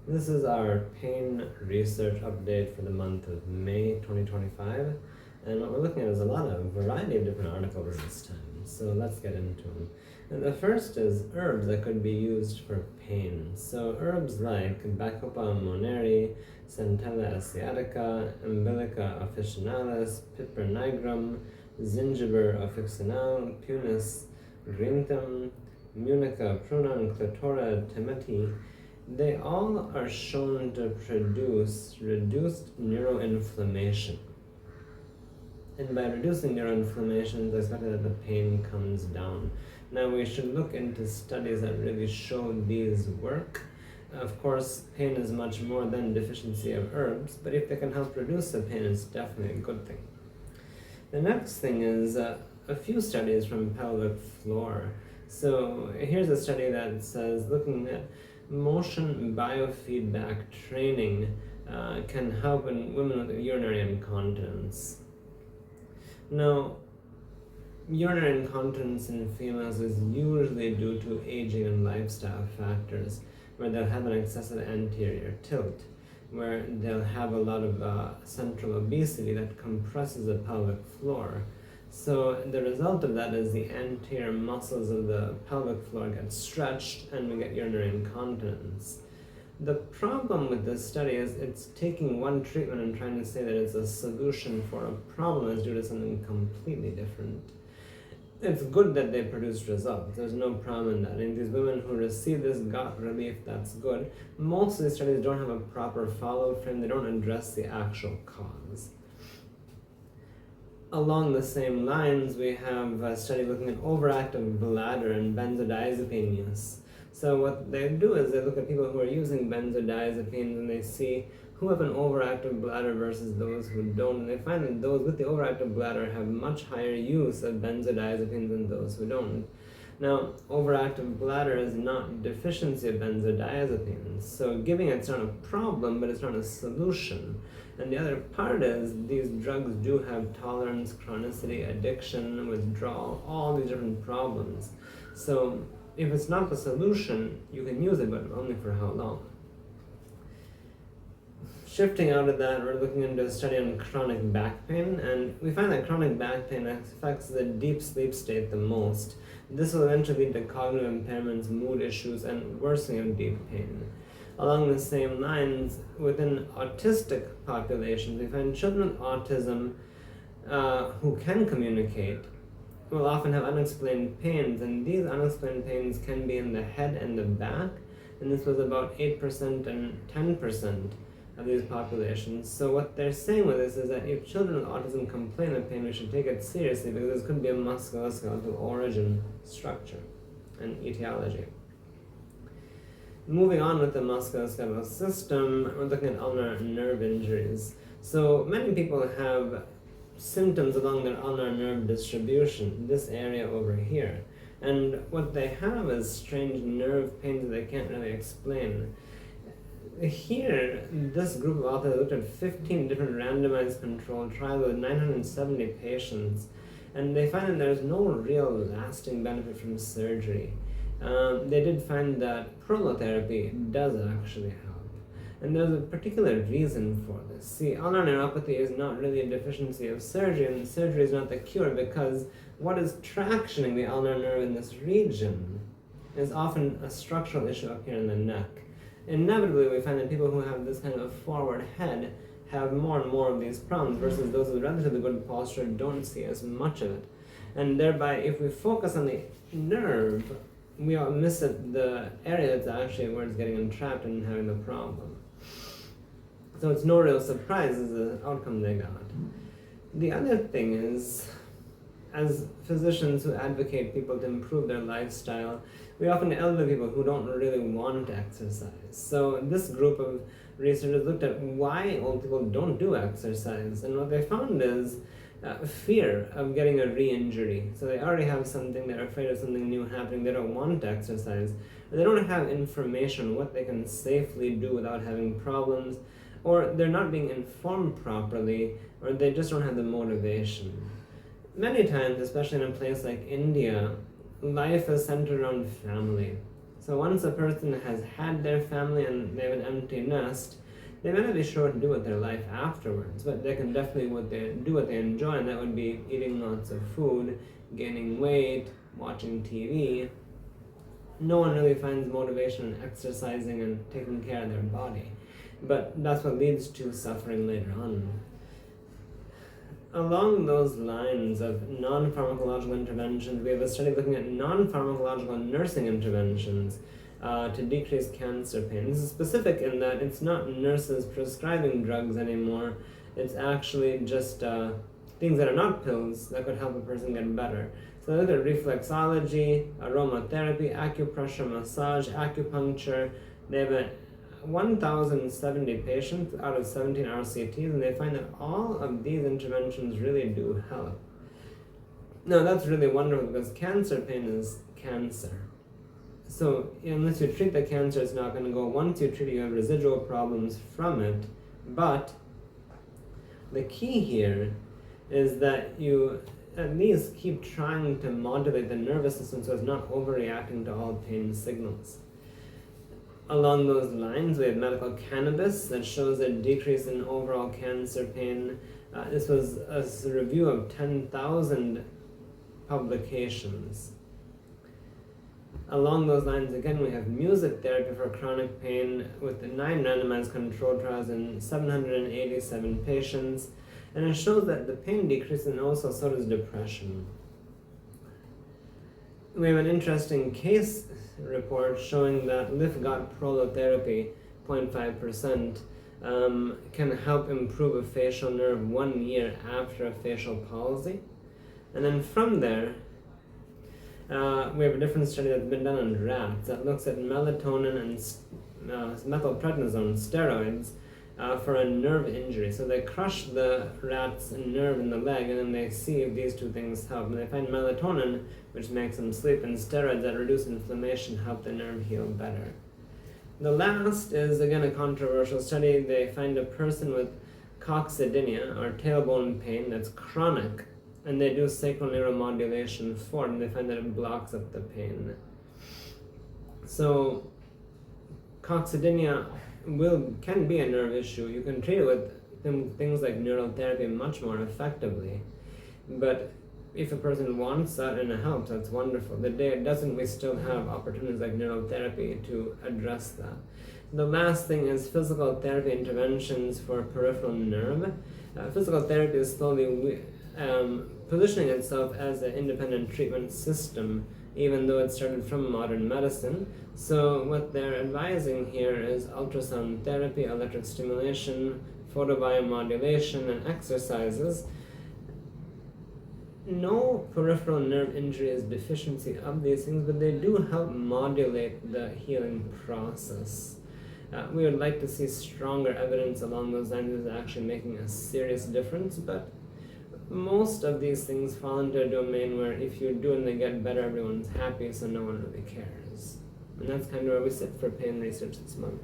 This is our pain research update for the month of May 2025, and what we're looking at is a variety of different articles this time, so let's get into them. And the first is herbs that could be used for pain. So herbs like Bacopa moneri, Centella asiatica, Umbilica officinalis, Pipera nigrum, Zingiber officinale, Punis grintum, Munica pruna, and Clitora temeti, they all are shown to produce reduced neuroinflammation. And by reducing neuroinflammation, it's expected that the pain comes down. Now, we should look into studies that really show these work. Of course, pain is much more than deficiency of herbs, but if they can help reduce the pain, it's definitely a good thing. The next thing is a few studies from pelvic floor. So here's a study that says looking at motion biofeedback training can help in women with urinary incontinence. Now, urinary incontinence in females is usually due to aging and lifestyle factors, where they'll have an excessive anterior tilt, where they'll have a lot of central obesity that compresses the pelvic floor. So the result of that is the anterior muscles of the pelvic floor get stretched and we get urinary incontinence. The problem with this study is it's taking one treatment and trying to say that it's a solution for a problem that's due to something completely different. It's good that they produced results. There's no problem in that. And these women who receive this got relief, that's good. Most of these studies don't have a proper follow-up frame. They don't address the actual cause. Along the same lines, we have a study looking at overactive bladder and benzodiazepine use. So what they do is they look at people who are using benzodiazepines and they see who have an overactive bladder versus those who don't. And they find that those with the overactive bladder have much higher use of benzodiazepines than those who don't. Now, overactive bladder is not deficiency of benzodiazepines. So giving it's not a problem, but it's not a solution. And the other part is these drugs do have tolerance, chronicity, addiction, withdrawal, all these different problems. So if it's not the solution, you can use it, but only for how long? Shifting out of that, we're looking into a study on chronic back pain, and we find that chronic back pain affects the deep sleep state the most. This will eventually lead to cognitive impairments, mood issues, and worsening of deep pain. Along the same lines, within autistic populations, we find children with autism who can communicate will often have unexplained pains, and these unexplained pains can be in the head and the back, and this was about 8% and 10% of these populations. So what they're saying with this is that if children with autism complain of pain, we should take it seriously because this could be a musculoskeletal origin, structure, and etiology. Moving on with the musculoskeletal system, we're looking at ulnar nerve injuries. So many people have symptoms along their ulnar nerve distribution, this area over here. And what they have is strange nerve pains that they can't really explain. Here, this group of authors looked at 15 different randomized controlled trials with 970 patients, and they find that there's no real lasting benefit from surgery. They did find that prolotherapy does actually help. And there's a particular reason for this. See, ulnar neuropathy is not really a deficiency of surgery, and surgery is not the cure, because what is tractioning the ulnar nerve in this region is often a structural issue up here in the neck. Inevitably, we find that people who have this kind of forward head have more and more of these problems, versus those with relatively good posture don't see as much of it. And thereby, if we focus on the nerve, we all miss the area that's actually where it's getting entrapped and having the problem. So it's no real surprise as the outcome they got. The other thing is, as physicians who advocate people to improve their lifestyle, we often get elderly people who don't really want to exercise. So this group of researchers looked at why old people don't do exercise, and what they found is fear of getting a re-injury. So they already have something, they're afraid of something new happening, they don't want to exercise, and they don't have information on what they can safely do without having problems, or they're not being informed properly, or they just don't have the motivation. Many times, especially in a place like India, life is centered around family. So once a person has had their family and they have an empty nest, they may not be sure what to do with their life afterwards, but they can definitely do what they enjoy, and that would be eating lots of food, gaining weight, watching TV. No one really finds motivation in exercising and taking care of their body, but that's what leads to suffering later on. Along those lines of non-pharmacological interventions, we have a study looking at non-pharmacological nursing interventions to decrease cancer pain. This is specific in that it's not nurses prescribing drugs anymore, it's actually just things that are not pills that could help a person get better. So they look at reflexology, aromatherapy, acupressure, massage, acupuncture. They have 1,070 patients out of 17 RCTs, and they find that all of these interventions really do help. Now that's really wonderful because cancer pain is cancer. So unless you treat the cancer, it's not going to go. Once you treat it, you have residual problems from it. But the key here is that you at least keep trying to modulate the nervous system so it's not overreacting to all pain signals. Along those lines, we have medical cannabis that shows a decrease in overall cancer pain. This was a review of 10,000 publications. Along those lines, again, we have music therapy for chronic pain with 9 randomized controlled trials in 787 patients. And it shows that the pain decreases, and also so does depression. We have an interesting case report showing that lift-got prolotherapy, 0.5%, can help improve a facial nerve 1 year after a facial palsy. And then from there, we have a different study that's been done on rats that looks at melatonin and methylprednisone steroids for a nerve injury. So they crush the rat's nerve in the leg, and then they see if these two things help. And they find melatonin, which makes them sleep, and steroids that reduce inflammation help the nerve heal better. The last is, again, a controversial study. They find a person with coccydynia, or tailbone pain, that's chronic, and they do sacral neuromodulation for it, and they find that it blocks up the pain. So coccydynia can be a nerve issue. You can treat it with things like neural therapy much more effectively. But if a person wants that and it helps, that's wonderful. The day it doesn't, we still have opportunities like neural therapy to address that. The last thing is physical therapy interventions for peripheral nerve. Physical therapy is slowly positioning itself as an independent treatment system, even though it started from modern medicine. So what they're advising here is ultrasound therapy, electric stimulation, photobiomodulation, and exercises. No peripheral nerve injury is deficiency of these things, but they do help modulate the healing process. We would like to see stronger evidence along those lines is actually making a serious difference, but most of these things fall into a domain where if you do and they get better, everyone's happy, so no one really cares. And that's kind of where we sit for pain research this month.